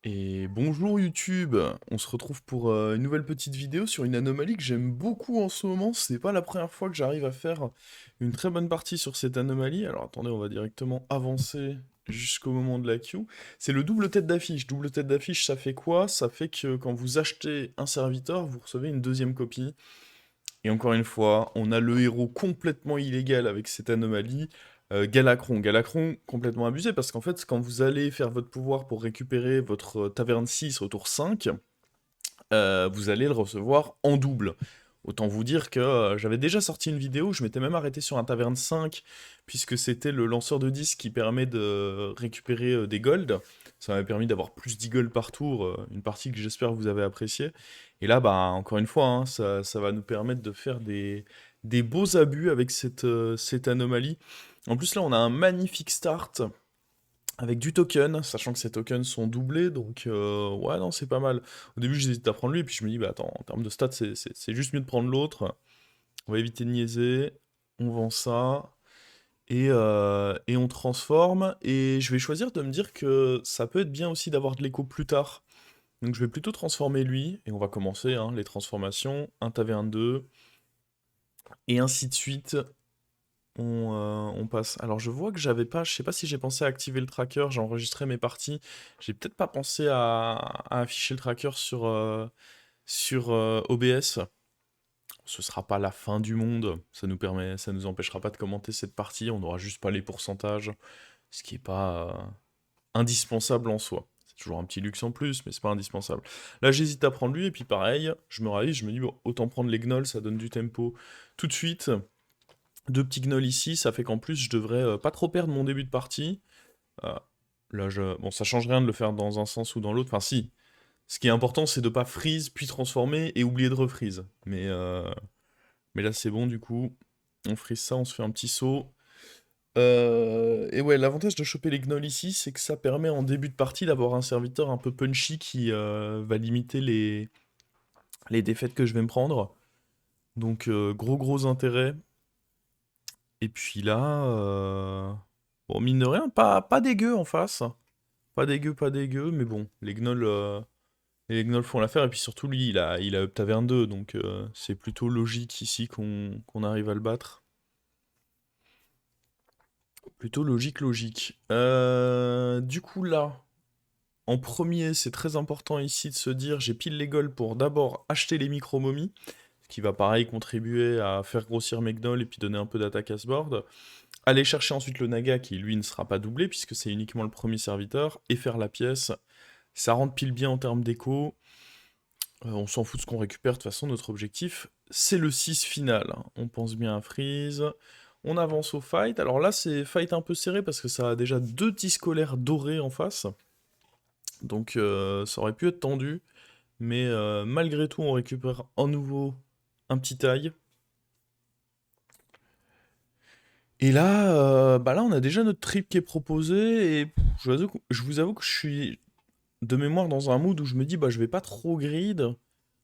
Et bonjour YouTube, on se retrouve pour une nouvelle petite vidéo sur une anomalie que j'aime beaucoup en ce moment. C'est pas la première fois que j'arrive à faire une très bonne partie sur cette anomalie. Alors attendez, on va directement avancer jusqu'au moment de la queue. C'est le double tête d'affiche. Double tête d'affiche, ça fait quoi? Ça fait que quand vous achetez un serviteur, vous recevez une deuxième copie. Et encore une fois, on a le héros complètement illégal avec cette anomalie, Galacron. Galacron complètement abusé parce qu'en fait, quand vous allez faire votre pouvoir pour récupérer votre taverne 6 au tour 5, vous allez le recevoir en double. Autant vous dire que j'avais déjà sorti une vidéo, je m'étais même arrêté sur un taverne 5, puisque c'était le lanceur de disques qui permet de récupérer des golds. Ça m'avait permis d'avoir plus d'e-gold par tour, une partie que j'espère que vous avez appréciée. Et là, bah, encore une fois, hein, ça va nous permettre de faire des beaux abus avec cette anomalie. En plus, là, on a un magnifique start avec du token, sachant que ces tokens sont doublés, donc ouais, non, c'est pas mal. Au début, j'hésite à prendre lui, puis je me dis, bah attends, en termes de stats, c'est juste mieux de prendre l'autre. On va éviter de niaiser, on vend ça, et on transforme, et je vais choisir de me dire que ça peut être bien aussi d'avoir de l'écho plus tard. Donc je vais plutôt transformer lui, et on va commencer hein, les transformations, un taverne 2, et ainsi de suite. On passe. Alors je vois que j'avais pas, je sais pas si j'ai pensé à activer le tracker, j'ai enregistré mes parties. J'ai peut-être pas pensé à afficher le tracker sur OBS. Ce sera pas la fin du monde. Ça nous empêchera pas de commenter cette partie. On n'aura juste pas les pourcentages, ce qui est pas indispensable en soi. C'est toujours un petit luxe en plus, mais c'est pas indispensable. Là j'hésite à prendre lui et puis pareil, je me réalise, je me dis bon, autant prendre les gnolls, ça donne du tempo tout de suite. Deux petits gnolls ici, ça fait qu'en plus je devrais pas trop perdre mon début de partie. Euh, Bon, ça change rien de le faire dans un sens ou dans l'autre. Enfin, si. Ce qui est important, c'est de pas freeze, puis transformer et oublier de refreeze. Mais là, c'est bon, du coup. On freeze ça, on se fait un petit saut. Et ouais, l'avantage de choper les gnolls ici, c'est que ça permet en début de partie d'avoir un serviteur un peu punchy qui va limiter les défaites que je vais me prendre. Donc, gros intérêt. Et puis là, bon, mine de rien, pas dégueu en face. Pas dégueu, mais bon, les gnolls font l'affaire, et puis surtout, lui, il a up taverne 2, donc c'est plutôt logique ici qu'on arrive à le battre. Plutôt logique. Du coup, là, en premier, c'est très important ici de se dire, j'ai pile les golds pour d'abord acheter les micro-momies, ce qui va pareil contribuer à faire grossir mes gnolls et puis donner un peu d'attaque à ce board. Aller chercher ensuite le Naga qui lui ne sera pas doublé puisque c'est uniquement le premier serviteur et faire la pièce. Ça rentre pile bien en termes d'écho. On s'en fout de ce qu'on récupère, de toute façon notre objectif c'est le 6 final, hein. On pense bien à Freeze. On avance au fight. Alors là c'est fight un peu serré parce que ça a déjà deux petits scolaires dorés en face. Donc ça aurait pu être tendu. Mais malgré tout on récupère en nouveau un petit taille. Et là, bah là, on a déjà notre trip qui est proposé, et je vous avoue que je suis de mémoire dans un mood où je me dis, bah je vais pas trop grid,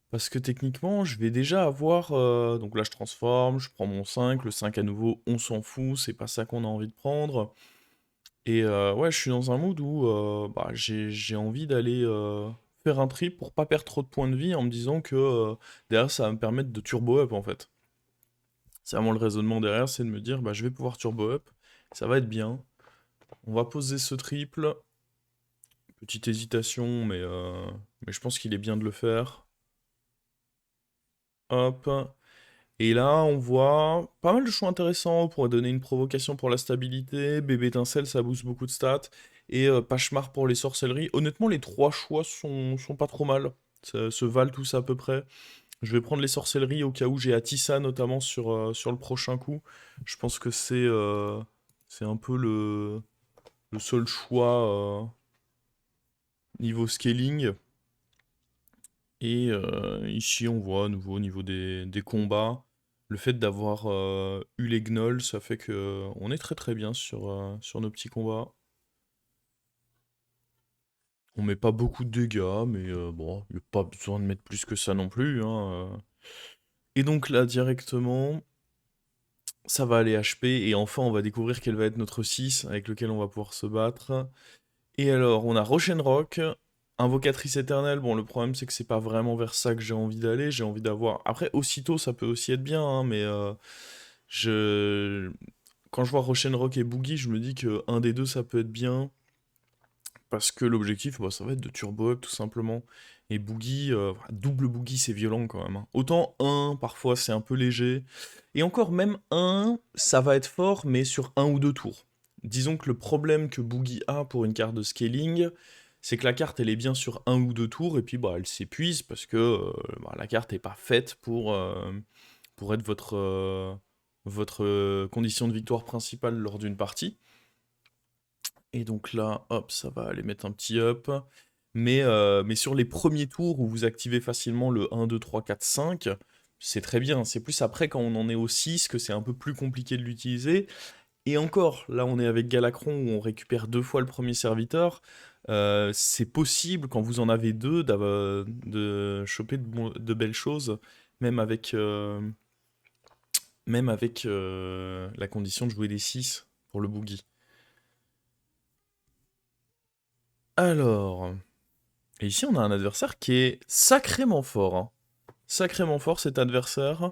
parce que techniquement, je vais déjà avoir... donc là, je transforme, je prends mon 5, le 5 à nouveau, on s'en fout, c'est pas ça qu'on a envie de prendre. Et ouais, je suis dans un mood où bah, j'ai envie d'aller faire un trip pour pas perdre trop de points de vie en me disant que derrière, ça va me permettre de turbo up en fait. C'est vraiment le raisonnement derrière, c'est de me dire, bah je vais pouvoir turbo up, ça va être bien. On va poser ce triple. Petite hésitation, mais je pense qu'il est bien de le faire. Hop. Et là, on voit pas mal de choix intéressants pour donner une provocation pour la stabilité. Bébé étincelle, ça booste beaucoup de stats. Et Pachemar pour les sorcelleries. Honnêtement, les trois choix sont pas trop mal. Ça se valent tous à peu près. Je vais prendre les sorcelleries au cas où j'ai Atissa notamment sur le prochain coup. Je pense que c'est un peu le seul choix niveau scaling. Et ici, on voit à nouveau au niveau des combats, le fait d'avoir eu les gnolls, ça fait que on est très bien sur nos petits combats. On met pas beaucoup de dégâts, mais bon, il n'y a pas besoin de mettre plus que ça non plus, hein. Et donc là, directement, ça va aller HP, et enfin, on va découvrir quel va être notre 6 avec lequel on va pouvoir se battre. Et alors, on a Rock, Invocatrice éternelle, bon, le problème c'est que c'est pas vraiment vers ça que j'ai envie d'aller. J'ai envie d'avoir. Après, aussitôt, ça peut aussi être bien, hein, mais je. Quand je vois Rochenrock et Boogie, je me dis que un des deux ça peut être bien. Parce que l'objectif, bah, ça va être de turbo up tout simplement. Et Boogie, double Boogie c'est violent quand même, hein. Autant un, parfois c'est un peu léger. Et encore, même un, ça va être fort, mais sur un ou deux tours. Disons que le problème que Boogie a pour une carte de scaling, c'est que la carte elle est bien sur un ou deux tours, et puis bah, elle s'épuise parce que bah, la carte est pas faite pour être votre condition de victoire principale lors d'une partie. Et donc là, hop, ça va aller mettre un petit up. Mais sur les premiers tours où vous activez facilement le 1, 2, 3, 4, 5, c'est très bien. C'est plus après quand on en est au 6 que c'est un peu plus compliqué de l'utiliser. Et encore, là on est avec Galacron où on récupère deux fois le premier serviteur. C'est possible quand vous en avez deux de choper de belles choses, même avec la condition de jouer des 6 pour le boogie. Alors, et ici, on a un adversaire qui est sacrément fort, hein. Sacrément fort, cet adversaire.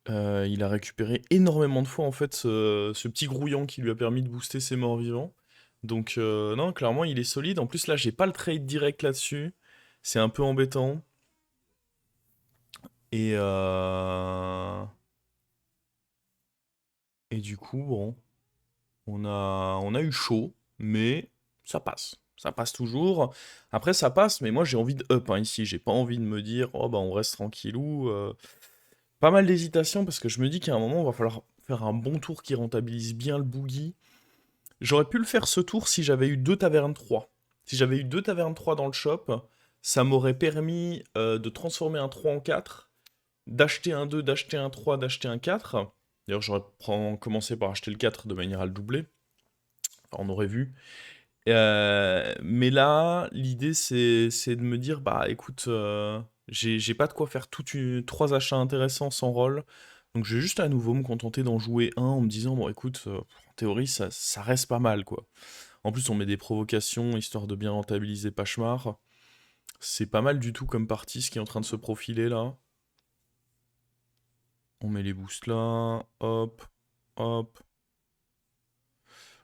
Il a récupéré énormément de fois, en fait, ce petit grouillant qui lui a permis de booster ses morts vivants. Donc, non, clairement, il est solide. En plus, là, j'ai pas le trade direct là-dessus. C'est un peu embêtant. Et, et du coup, bon, on a eu chaud, mais ça passe. Ça passe toujours. Après, ça passe, mais moi j'ai envie de up hein, ici. J'ai pas envie de me dire, oh bah on reste tranquillou. Pas mal d'hésitation parce que je me dis qu'à un moment, il va falloir faire un bon tour qui rentabilise bien le boogie. J'aurais pu le faire ce tour si j'avais eu deux tavernes 3. Si j'avais eu deux tavernes 3 dans le shop, ça m'aurait permis de transformer un 3 en 4, d'acheter un 2, d'acheter un 3, d'acheter un 4. D'ailleurs, j'aurais commencé par acheter le 4 de manière à le doubler. Enfin, on aurait vu. Mais là, l'idée, c'est de me dire, bah écoute, j'ai pas de quoi faire trois achats intéressants sans rôle. Donc je vais juste à nouveau me contenter d'en jouer un en me disant, bon écoute, en théorie, ça reste pas mal, quoi. En plus, on met des provocations, histoire de bien rentabiliser Pachemar. C'est pas mal du tout comme partie, ce qui est en train de se profiler, là. On met les boosts là, hop, hop.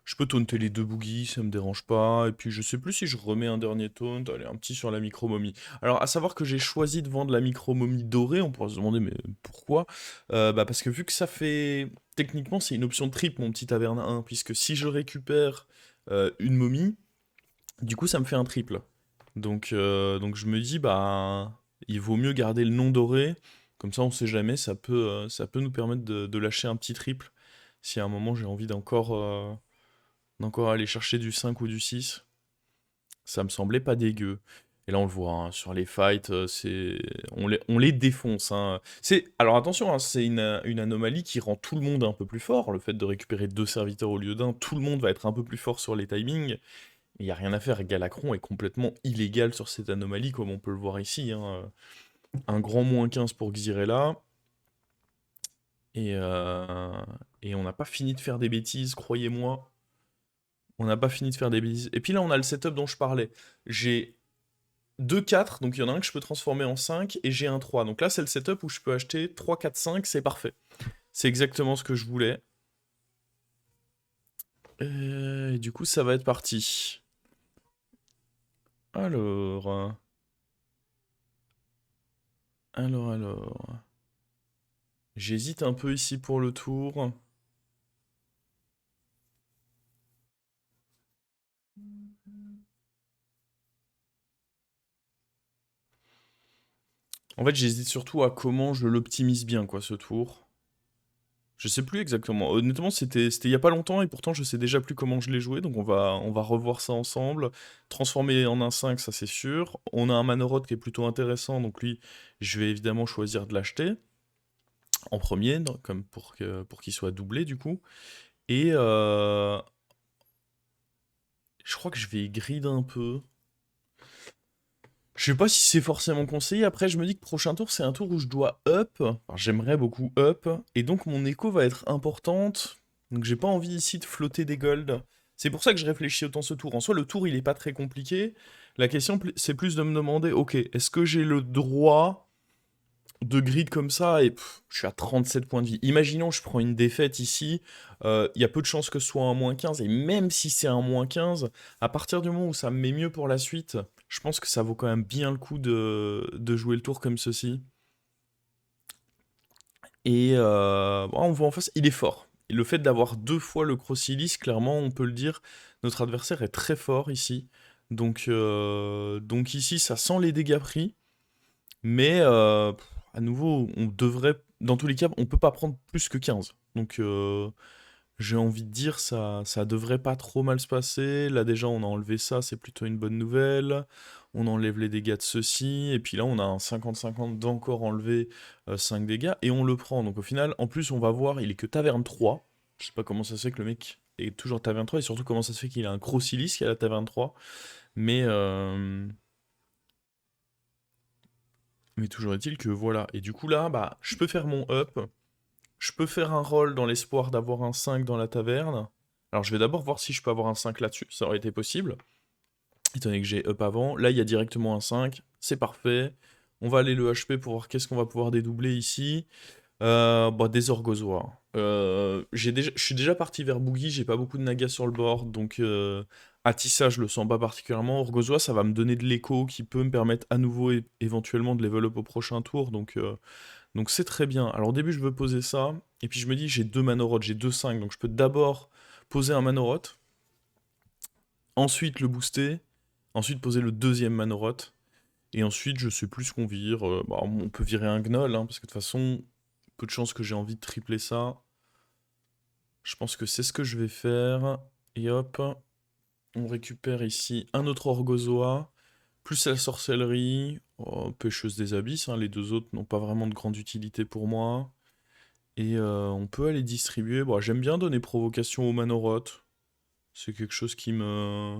Je peux taunter les deux boogies, ça me dérange pas. Et puis je sais plus si je remets un dernier taunt. Allez, un petit sur la micro-momie. Alors, à savoir que j'ai choisi de vendre la micro-momie dorée. On pourrait se demander, mais pourquoi? Bah parce que vu que ça fait... Techniquement, c'est une option triple, mon petit taverne 1. Puisque si je récupère une momie, du coup, ça me fait un triple. Donc je me dis, bah... Il vaut mieux garder le nom doré. Comme ça, on sait jamais, ça peut nous permettre de lâcher un petit triple. Si à un moment j'ai envie d'encore aller chercher du 5 ou du 6, ça me semblait pas dégueu. Et là, on le voit, hein, sur les fights, on les défonce, hein. Alors attention, hein, c'est une anomalie qui rend tout le monde un peu plus fort. Le fait de récupérer deux serviteurs au lieu d'un, tout le monde va être un peu plus fort sur les timings. Il n'y a rien à faire, Galacron est complètement illégal sur cette anomalie, comme on peut le voir ici, hein. Un grand -15 pour Xyrella. Et, et on n'a pas fini de faire des bêtises, croyez-moi. On n'a pas fini de faire des bêtises. Et puis là, on a le setup dont je parlais. J'ai deux 4, donc il y en a un que je peux transformer en 5, et j'ai un 3. Donc là, c'est le setup où je peux acheter 3, 4, 5, c'est parfait. C'est exactement ce que je voulais. Et du coup, ça va être parti. Alors... Alors... J'hésite un peu ici pour le tour. En fait, j'hésite surtout à comment je l'optimise bien, quoi, ce tour. Je sais plus exactement. Honnêtement, c'était il y a pas longtemps et pourtant je sais déjà plus comment je l'ai joué, donc on va revoir ça ensemble. Transformer en un 5, ça c'est sûr. On a un Manoroth qui est plutôt intéressant, donc lui, je vais évidemment choisir de l'acheter en premier, comme pour qu'il soit doublé du coup. Et je crois que je vais grid un peu. Je sais pas si c'est forcément conseillé. Après, je me dis que prochain tour, c'est un tour où je dois up. Enfin, j'aimerais beaucoup up. Et donc, mon écho va être importante. Donc j'ai pas envie ici de flotter des golds. C'est pour ça que je réfléchis autant ce tour. En soi, le tour, il est pas très compliqué. La question, c'est plus de me demander, ok, est-ce que j'ai le droit de grid comme ça et je suis à 37 points de vie. Imaginons je prends une défaite ici, il y a peu de chances que ce soit un -15, et même si c'est un -15, à partir du moment où ça me met mieux pour la suite, je pense que ça vaut quand même bien le coup de jouer le tour comme ceci. Et bon, on voit en face, il est fort. Et le fait d'avoir 2 fois le Crocilis, clairement, on peut le dire, notre adversaire est très fort ici. Donc ici, ça sent les dégâts pris. Mais à nouveau, on devrait, dans tous les cas, on peut pas prendre plus que 15. Donc j'ai envie de dire, ça devrait pas trop mal se passer. Là déjà, on a enlevé ça, c'est plutôt une bonne nouvelle. On enlève les dégâts de ceci. Et puis là, on a un 50-50 d'encore enlever 5 dégâts. Et on le prend. Donc au final, en plus, on va voir, il est que taverne 3. Je sais pas comment ça se fait que le mec est toujours taverne 3. Et surtout, comment ça se fait qu'il a un Crocilis qui a la taverne 3. Mais... Mais toujours est-il que voilà. Et du coup là, bah, je peux faire mon up. Je peux faire un roll dans l'espoir d'avoir un 5 dans la taverne. Alors je vais d'abord voir si je peux avoir un 5 là-dessus. Ça aurait été possible. Étant donné que j'ai up avant. Là, il y a directement un 5. C'est parfait. On va aller le HP pour voir qu'est-ce qu'on va pouvoir dédoubler ici. Bah, des orgozois. Je suis déjà parti vers Boogie, j'ai pas beaucoup de nagas sur le board, donc Atissa, je le sens pas particulièrement. Orgozois, ça va me donner de l'écho qui peut me permettre à nouveau éventuellement de level up au prochain tour, donc c'est très bien. Alors au début, je veux poser ça, et puis je me dis, j'ai 2 Manoroth, j'ai 2-5, donc je peux d'abord poser un Manoroth, ensuite le booster, ensuite poser le deuxième Manoroth, et ensuite, je sais plus ce qu'on vire. Bah, on peut virer un Gnoll, hein, parce que de toute façon, peu de chances que j'ai envie de tripler ça. Je pense que c'est ce que je vais faire. Et hop, on récupère ici un autre Orgozoa, plus la sorcellerie, oh, pêcheuse des abysses, hein, les deux autres n'ont pas vraiment de grande utilité pour moi. Et on peut aller distribuer. Bon, j'aime bien donner provocation au Manoroth. C'est quelque chose qui me...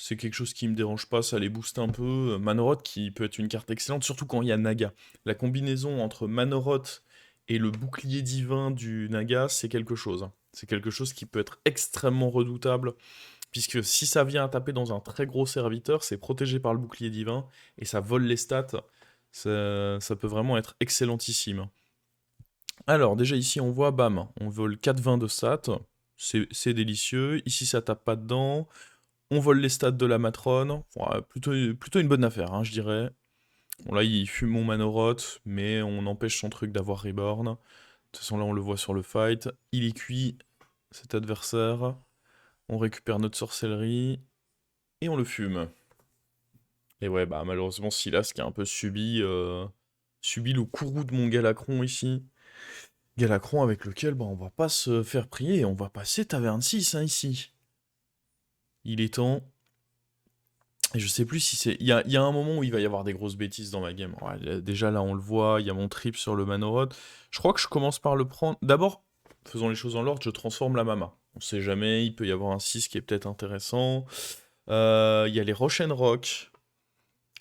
C'est quelque chose qui me dérange pas, ça les booste un peu. Manoroth qui peut être une carte excellente, surtout quand il y a Naga. La combinaison entre Manoroth et le bouclier divin du Naga, c'est quelque chose, hein. C'est quelque chose qui peut être extrêmement redoutable, puisque si ça vient à taper dans un très gros serviteur, c'est protégé par le bouclier divin, et ça vole les stats. Ça peut vraiment être excellentissime. Alors, déjà ici, on voit, bam, on vole 4,20 de stats. C'est délicieux. Ici, ça tape pas dedans. On vole les stats de la matrone. Ouais, plutôt une bonne affaire, hein, je dirais. Bon, là, il fume mon Manoroth, mais on empêche son truc d'avoir Reborn. De toute façon, là, on le voit sur le fight. Il est cuit, cet adversaire. On récupère notre sorcellerie. Et on le fume. Et ouais, bah malheureusement, Silas qui a un peu subi le courroux de mon Galacron ici. Galacron avec lequel bah, on va pas se faire prier. On va passer taverne 6 hein, ici. Il est temps. Et je sais plus si c'est... Il y a un moment où il va y avoir des grosses bêtises dans ma game. Ouais, déjà là on le voit, il y a mon trip sur le Manoroth. Je crois que je commence par le prendre... D'abord, faisons les choses en l'ordre, je transforme la Mama. On sait jamais, il peut y avoir un 6 qui est peut-être intéressant. Il y a les Rock.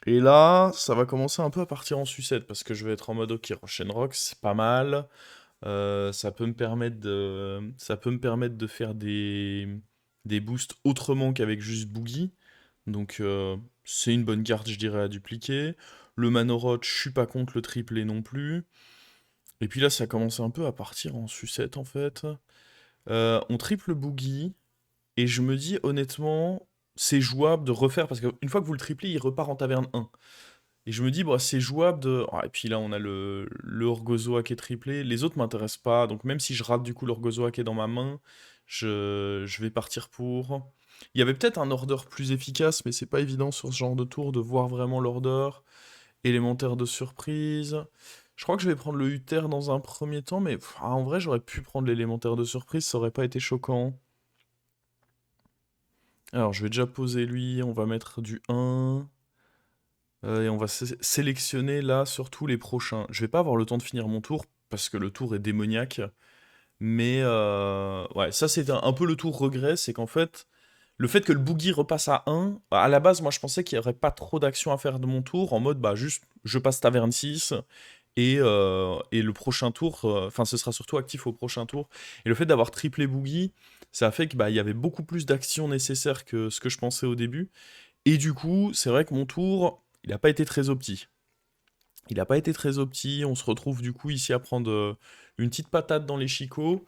Et là, ça va commencer un peu à partir en sucette, parce que je vais être en mode ok, Rock, c'est pas mal. Ça peut me permettre de faire des boosts autrement qu'avec juste Boogie. Donc c'est une bonne carte, je dirais, à dupliquer. Le Manoroth, je suis pas contre le triplé non plus. Et puis là, ça commence un peu à partir en sucette, en fait. On triple Boogie, et je me dis, honnêtement, c'est jouable de refaire, parce qu'une fois que vous le triplez, il repart en taverne 1. Et je me dis, bah, c'est jouable de... Ah, et puis là, on a le Orgozoa qui est triplé. Les autres m'intéressent pas, donc même si je rate du coup l'Orgozoa qui est dans ma main, je vais partir pour... Il y avait peut-être un order plus efficace, mais c'est pas évident sur ce genre de tour de voir vraiment l'order. Élémentaire de surprise. Je crois que je vais prendre le Uther dans un premier temps, mais en vrai, j'aurais pu prendre l'élémentaire de surprise, ça aurait pas été choquant. Alors, je vais déjà poser lui, on va mettre du 1. Et on va sélectionner là surtout les prochains. Je vais pas avoir le temps de finir mon tour parce que le tour est démoniaque. Mais ouais, ça c'est un peu le tour regret, c'est qu'en fait, le fait que le boogie repasse à 1, à la base moi je pensais qu'il y aurait pas trop d'action à faire de mon tour, en mode bah juste je passe taverne 6 Et le prochain tour, enfin ce sera surtout actif au prochain tour. Et le fait d'avoir triplé Boogie, ça a fait que bah, il y avait beaucoup plus d'actions nécessaires que ce que je pensais au début. Et du coup, c'est vrai que mon tour, il n'a pas été très opti. Il n'a pas été très opti. On se retrouve du coup ici à prendre une petite patate dans les chicots.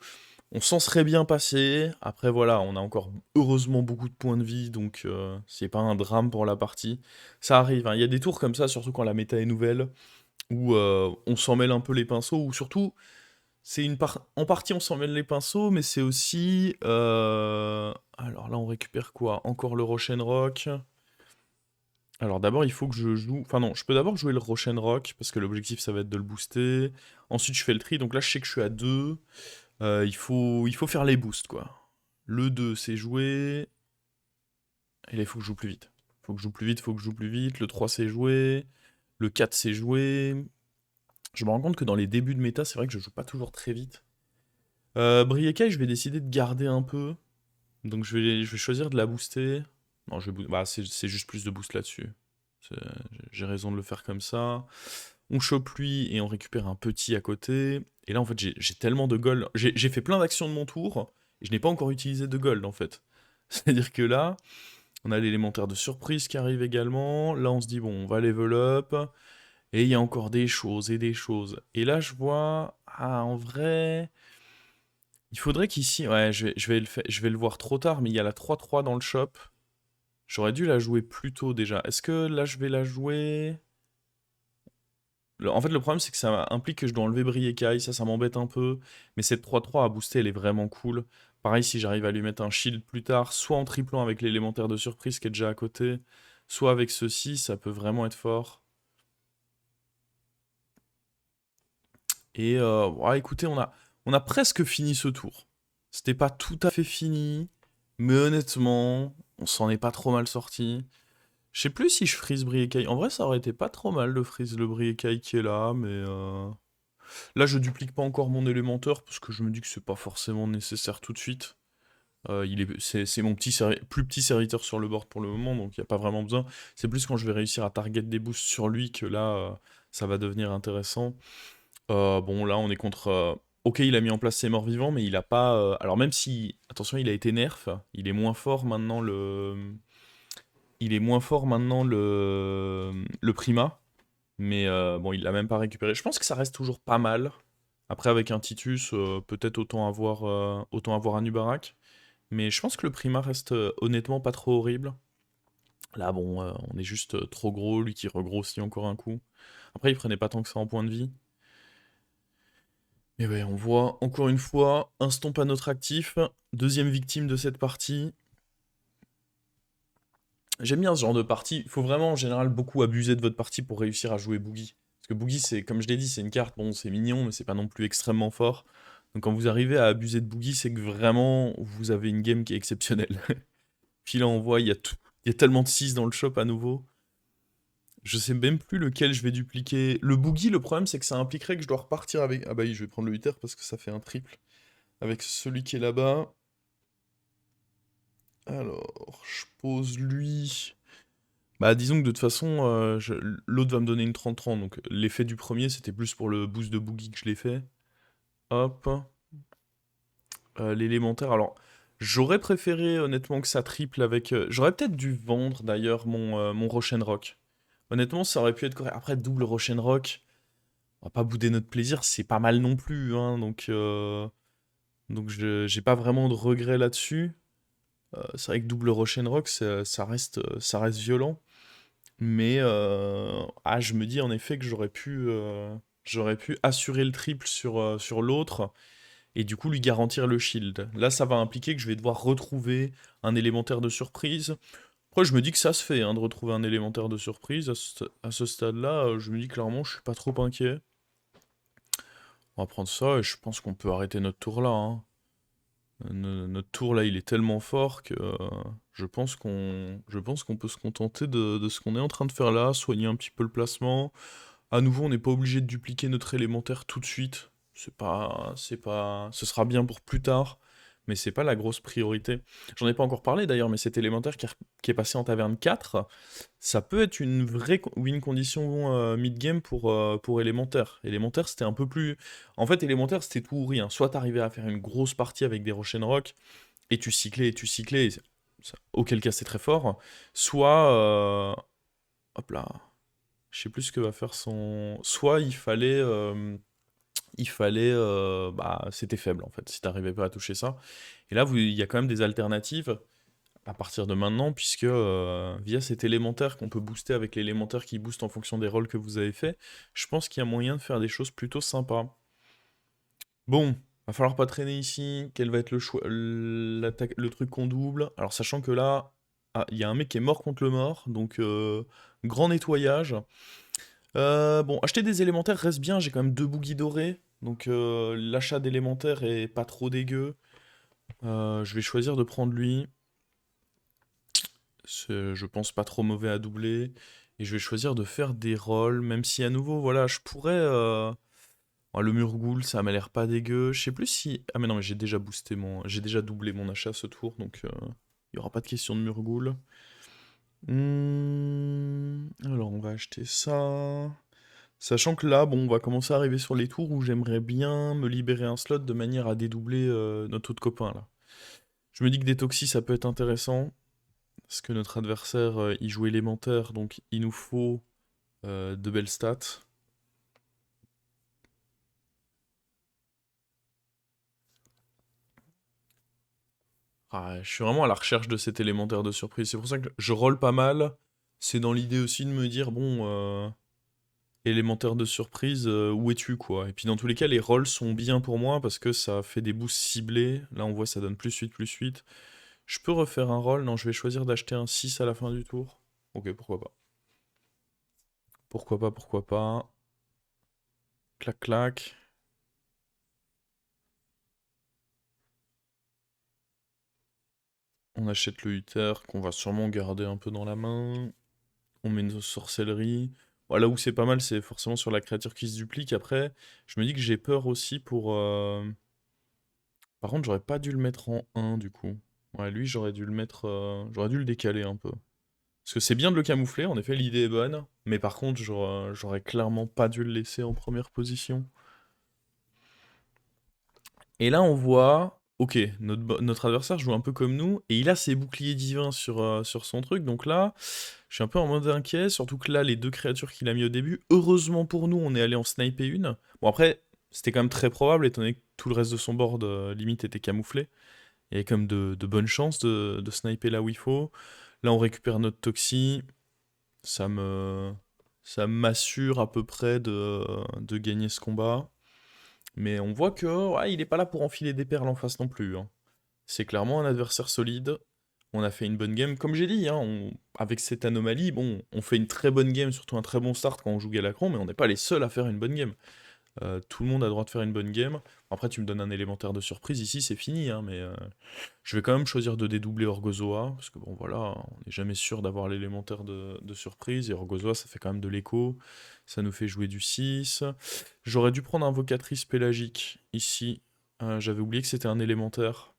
On s'en serait bien passé. Après, voilà, on a encore heureusement beaucoup de points de vie, donc c'est pas un drame pour la partie. Ça arrive, hein. Il y a des tours comme ça, surtout quand la méta est nouvelle, où on s'en mêle un peu les pinceaux, ou surtout, en partie on s'en mêle les pinceaux, mais c'est aussi... Alors là, on récupère quoi? Encore le Rock. Alors d'abord, il faut que je joue... Enfin non, je peux d'abord jouer le Rock, parce que l'objectif, ça va être de le booster. Ensuite, je fais le tri, donc là, je sais que je suis à 2. Il faut faire les boosts, quoi. Le 2, c'est joué. Et là, il faut que je joue plus vite. Faut que je joue plus vite, faut que je joue plus vite. Le 3, c'est joué. Le 4, c'est joué. Je me rends compte que dans les débuts de méta, c'est vrai que je joue pas toujours très vite. Briekai, je vais décider de garder un peu. Donc je vais choisir de la booster. Non, bah, c'est juste plus de boost là-dessus. C'est- J'ai raison de le faire comme ça. On chope lui et on récupère un petit à côté. Et là, en fait, j'ai tellement de gold. J'ai fait plein d'actions de mon tour. Et je n'ai pas encore utilisé de gold, en fait. C'est-à-dire que là, on a l'élémentaire de surprise qui arrive également. Là, on se dit, bon, on va level up. Et il y a encore des choses et des choses. Et là, je vois... Ah, en vrai... Il faudrait qu'ici... Ouais, je vais le voir trop tard, mais il y a la 3-3 dans le shop. J'aurais dû la jouer plus tôt, déjà. Est-ce que là, je vais la jouer... En fait, le problème, c'est que ça implique que je dois enlever Briekai, ça m'embête un peu. Mais cette 3-3 à booster, elle est vraiment cool. Pareil, si j'arrive à lui mettre un shield plus tard, soit en triplant avec l'élémentaire de surprise qui est déjà à côté, soit avec ceci, ça peut vraiment être fort. Et ouais, écoutez, on a presque fini ce tour. C'était pas tout à fait fini, mais honnêtement, on s'en est pas trop mal sorti. Je sais plus si je freeze Briekai. En vrai, ça aurait été pas trop mal de freeze le Briekai qui est là, mais... Là, je duplique pas encore mon élémentaire parce que je me dis que c'est pas forcément nécessaire tout de suite. C'est mon plus petit serviteur sur le board pour le moment, donc il n'y a pas vraiment besoin. C'est plus quand je vais réussir à target des boosts sur lui que là, ça va devenir intéressant. Bon, là, on est contre... Ok, il a mis en place ses morts vivants, mais il a pas... Alors même si, attention, il a été nerf, il est moins fort maintenant Il est moins fort maintenant le Prima. Mais bon, il l'a même pas récupéré. Je pense que ça reste toujours pas mal. Après, avec un Titus, peut-être autant avoir un Nubarak. Mais je pense que le Prima reste honnêtement pas trop horrible. Là, bon, on est juste trop gros, lui qui regrossit encore un coup. Après, il prenait pas tant que ça en point de vie. Mais ouais, on voit encore une fois un stomp à notre actif. Deuxième victime de cette partie. J'aime bien ce genre de partie. Il faut vraiment en général beaucoup abuser de votre partie pour réussir à jouer Boogie. Parce que Boogie, c'est, comme je l'ai dit, c'est une carte, bon, c'est mignon, mais c'est pas non plus extrêmement fort. Donc quand vous arrivez à abuser de Boogie, c'est que vraiment, vous avez une game qui est exceptionnelle. Puis là, on voit, il y a tellement de 6 dans le shop à nouveau. Je sais même plus lequel je vais dupliquer. Le Boogie, le problème, c'est que ça impliquerait que je dois repartir avec... Ah bah oui, je vais prendre le 8R parce que ça fait un triple. Avec celui qui est là-bas. Alors, je pose lui... Bah disons que de toute façon, l'autre va me donner une 30-30, donc l'effet du premier, c'était plus pour le boost de Boogie que je l'ai fait. Hop. L'élémentaire, alors, j'aurais préféré honnêtement que ça triple avec... J'aurais peut-être dû vendre d'ailleurs mon Rock. Honnêtement, ça aurait pu être correct. Après, double Rock, on va pas bouder notre plaisir, c'est pas mal non plus, hein, donc j'ai pas vraiment de regrets là-dessus. C'est vrai que double Rock, ça reste violent. Mais je me dis en effet que j'aurais pu assurer le triple sur l'autre et du coup lui garantir le shield. Là, ça va impliquer que je vais devoir retrouver un élémentaire de surprise. Après, je me dis que ça se fait hein, de retrouver un élémentaire de surprise. À ce stade-là, je me dis clairement, je suis pas trop inquiet. On va prendre ça et je pense qu'on peut arrêter notre tour là, hein. Notre tour là, il est tellement fort que je pense qu'on peut se contenter de ce qu'on est en train de faire là, soigner un petit peu le placement. À nouveau, on n'est pas obligé de dupliquer notre élémentaire tout de suite. Ce sera bien pour plus tard. mais c'est pas la grosse priorité. J'en ai pas encore parlé d'ailleurs, mais cet élémentaire qui est passé en taverne 4, ça peut être une vraie win condition mid-game pour élémentaire. Élémentaire, c'était un peu plus... En fait, élémentaire, c'était tout ou rien. Soit t'arrivais à faire une grosse partie avec des Rock, et tu cyclais, auquel cas c'est très fort. Soit... hop là... Je sais plus ce que va faire son... Soit bah, c'était faible en fait, si t'arrivais pas à toucher ça. Et là, il y a quand même des alternatives à partir de maintenant, puisque via cet élémentaire qu'on peut booster avec l'élémentaire qui booste en fonction des rôles que vous avez fait, je pense qu'il y a moyen de faire des choses plutôt sympas. Bon, va falloir pas traîner ici. Quel va être le choix, le truc qu'on double? Alors sachant que là, ah, il y a un mec qui est mort contre le mort, donc grand nettoyage. Bon, acheter des élémentaires reste bien, j'ai quand même 2 boogies dorés, donc l'achat d'élémentaires est pas trop dégueu. Je vais choisir de prendre lui. C'est, je pense, pas trop mauvais à doubler. Et je vais choisir de faire des rolls, même si à nouveau, voilà, je pourrais... oh, le Murgoul, ça m'a l'air pas dégueu. Je sais plus si... Ah mais non, mais j'ai déjà boosté mon... J'ai déjà doublé mon achat ce tour, donc il y aura pas de question de Murgoul. Alors, on va acheter ça... Sachant que là, bon, on va commencer à arriver sur les tours où j'aimerais bien me libérer un slot de manière à dédoubler notre autre copain, là. Je me dis que des toxis, ça peut être intéressant. Parce que notre adversaire, il joue élémentaire, donc il nous faut de belles stats. Ah, je suis vraiment à la recherche de cet élémentaire de surprise. C'est pour ça que je roll pas mal. C'est dans l'idée aussi de me dire, bon, élémentaire de surprise, où es-tu, quoi? Et puis dans tous les cas, les rolls sont bien pour moi parce que ça fait des boosts ciblés. Là, on voit, ça donne plus 8, plus 8. Je peux refaire un roll? Non, je vais choisir d'acheter un 6 à la fin du tour. Ok, pourquoi pas. Pourquoi pas, pourquoi pas. Clac, clac. On achète le Uther qu'on va sûrement garder un peu dans la main. On met une sorcellerie. Voilà, où c'est pas mal, c'est forcément sur la créature qui se duplique. Après, je me dis que j'ai peur aussi pour... Par contre, j'aurais pas dû le mettre en 1 du coup. Ouais, lui, j'aurais dû le mettre... J'aurais dû le décaler un peu. Parce que c'est bien de le camoufler, en effet, l'idée est bonne. Mais par contre, j'aurais clairement pas dû le laisser en première position. Et là, on voit, ok, notre adversaire joue un peu comme nous, et il a ses boucliers divins sur son truc, donc là, je suis un peu en mode inquiet, surtout que là, les 2 créatures qu'il a mis au début, heureusement pour nous, on est allé en sniper une. Bon, après, c'était quand même très probable, étant donné que tout le reste de son board, limite, était camouflé. Il y avait quand même de bonnes chances de sniper là où il faut. Là, on récupère notre Toxie, ça me... ça m'assure à peu près de gagner ce combat. Mais on voit que ouais, il est pas là pour enfiler des perles en face non plus, hein. C'est clairement un adversaire solide. On a fait une bonne game. Comme j'ai dit, hein, avec cette anomalie, bon, on fait une très bonne game, surtout un très bon start quand on joue Galacron, mais on n'est pas les seuls à faire une bonne game. Tout le monde a le droit de faire une bonne game. Après, tu me donnes un élémentaire de surprise, ici c'est fini, hein, mais je vais quand même choisir de dédoubler Orgozoa, parce que bon voilà, on n'est jamais sûr d'avoir l'élémentaire de surprise, et Orgozoa ça fait quand même de l'écho, ça nous fait jouer du 6. J'aurais dû prendre Invocatrice pélagique ici, j'avais oublié que c'était un élémentaire,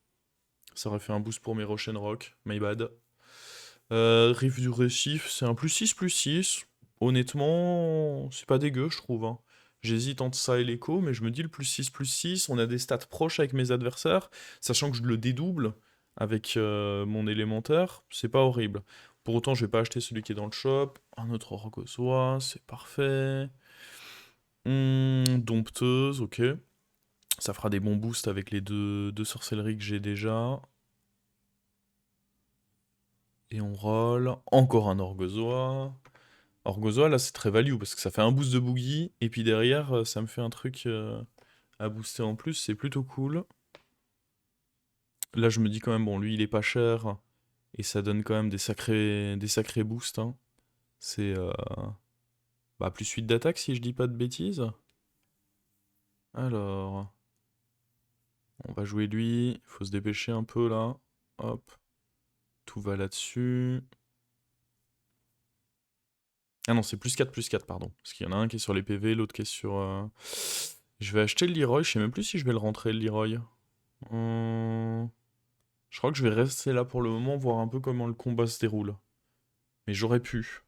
ça aurait fait un boost pour mes Rock, my bad. Rive du Récif, c'est un +6/+6. Honnêtement, c'est pas dégueu, je trouve, hein. J'hésite entre ça et l'écho, mais je me dis le +6/+6, on a des stats proches avec mes adversaires, sachant que je le dédouble avec mon élémentaire, c'est pas horrible. Pour autant, je vais pas acheter celui qui est dans le shop. Un autre Orgozoa, c'est parfait. Dompteuse, ok. Ça fera des bons boosts avec les deux sorcelleries que j'ai déjà. Et on roll. Encore un Orgozoa. Orgozoa, là, c'est très value, parce que ça fait un boost de boogie, et puis derrière, ça me fait un truc à booster en plus, c'est plutôt cool. Là, je me dis quand même, bon, lui, il est pas cher, et ça donne quand même des sacrés boosts, hein. C'est bah, +8 d'attaque, si je dis pas de bêtises. Alors, on va jouer lui, il faut se dépêcher un peu, là. Hop, tout va là-dessus. Ah non, c'est +4/+4, pardon. Parce qu'il y en a un qui est sur les PV, l'autre qui est sur... Je vais acheter le Leroy, je sais même plus si je vais le rentrer, le Leroy. Hum, Je crois que je vais rester là pour le moment, voir un peu comment le combat se déroule. Mais j'aurais pu.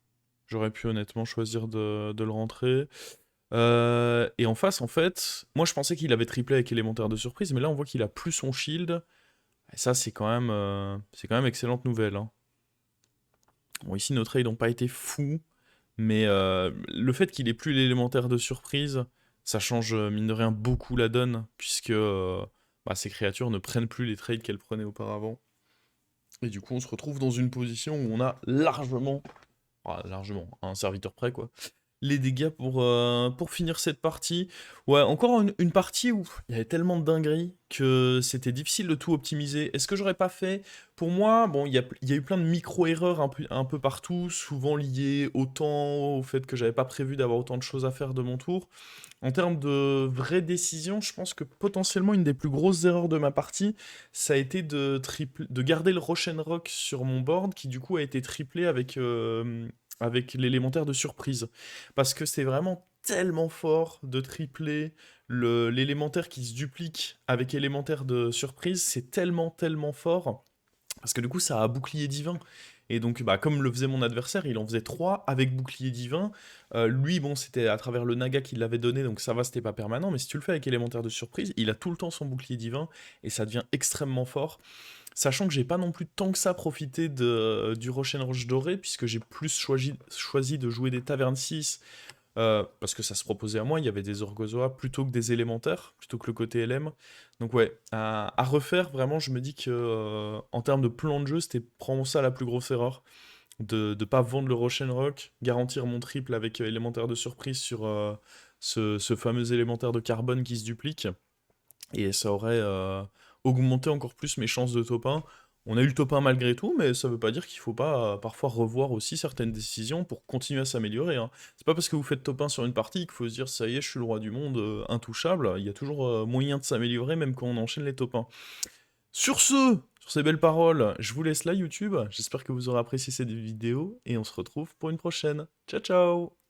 J'aurais pu honnêtement choisir de le rentrer. Et en face, en fait, moi je pensais qu'il avait triplé avec élémentaire de surprise, mais là on voit qu'il a plus son shield. Et ça, c'est quand même excellente nouvelle, hein. Bon, ici nos trades n'ont pas été fous, mais le fait qu'il ait plus l'élémentaire de surprise, ça change mine de rien beaucoup la donne, puisque bah, ces créatures ne prennent plus les trades qu'elles prenaient auparavant. Et du coup, on se retrouve dans une position où on a largement, largement, un serviteur près quoi, les dégâts pour finir cette partie. Ouais, encore une partie où il y avait tellement de dingueries que c'était difficile de tout optimiser. Est-ce que j'aurais pas fait? Pour moi, bon, il y a eu plein de micro-erreurs un peu partout, souvent liées au temps, au fait que j'avais pas prévu d'avoir autant de choses à faire de mon tour. En termes de vraies décisions, je pense que potentiellement une des plus grosses erreurs de ma partie, ça a été de garder le Roshen Rock sur mon board, qui du coup a été triplé avec l'élémentaire de surprise. Parce que c'est vraiment tellement fort de tripler l'élémentaire qui se duplique avec élémentaire de surprise, c'est tellement fort. Parce que du coup, ça a bouclier divin. Et donc, bah, comme le faisait mon adversaire, il en faisait 3 avec bouclier divin. Lui, bon, c'était à travers le naga qu'il l'avait donné, donc ça va, c'était pas permanent. Mais si tu le fais avec élémentaire de surprise, il a tout le temps son bouclier divin et ça devient extrêmement fort. Sachant que j'ai pas non plus tant que ça profité du Roche doré, puisque j'ai plus choisi de jouer des tavernes 6 parce que ça se proposait à moi, il y avait des Orgozoa plutôt que des élémentaires, plutôt que le côté LM. Donc ouais, à refaire, vraiment, je me dis que en termes de plan de jeu, c'était probablement ça la plus grosse erreur. De ne pas vendre le Rock, garantir mon triple avec élémentaire de surprise sur ce fameux élémentaire de carbone qui se duplique. Et ça aurait augmenté encore plus mes chances de top 1. On a eu le top 1 malgré tout, mais ça veut pas dire qu'il faut pas parfois revoir aussi certaines décisions pour continuer à s'améliorer, hein. C'est pas parce que vous faites top 1 sur une partie qu'il faut se dire ça y est, je suis le roi du monde, intouchable. Il y a toujours moyen de s'améliorer même quand on enchaîne les top 1. Sur ces belles paroles, je vous laisse là YouTube. J'espère que vous aurez apprécié cette vidéo et on se retrouve pour une prochaine. Ciao ciao!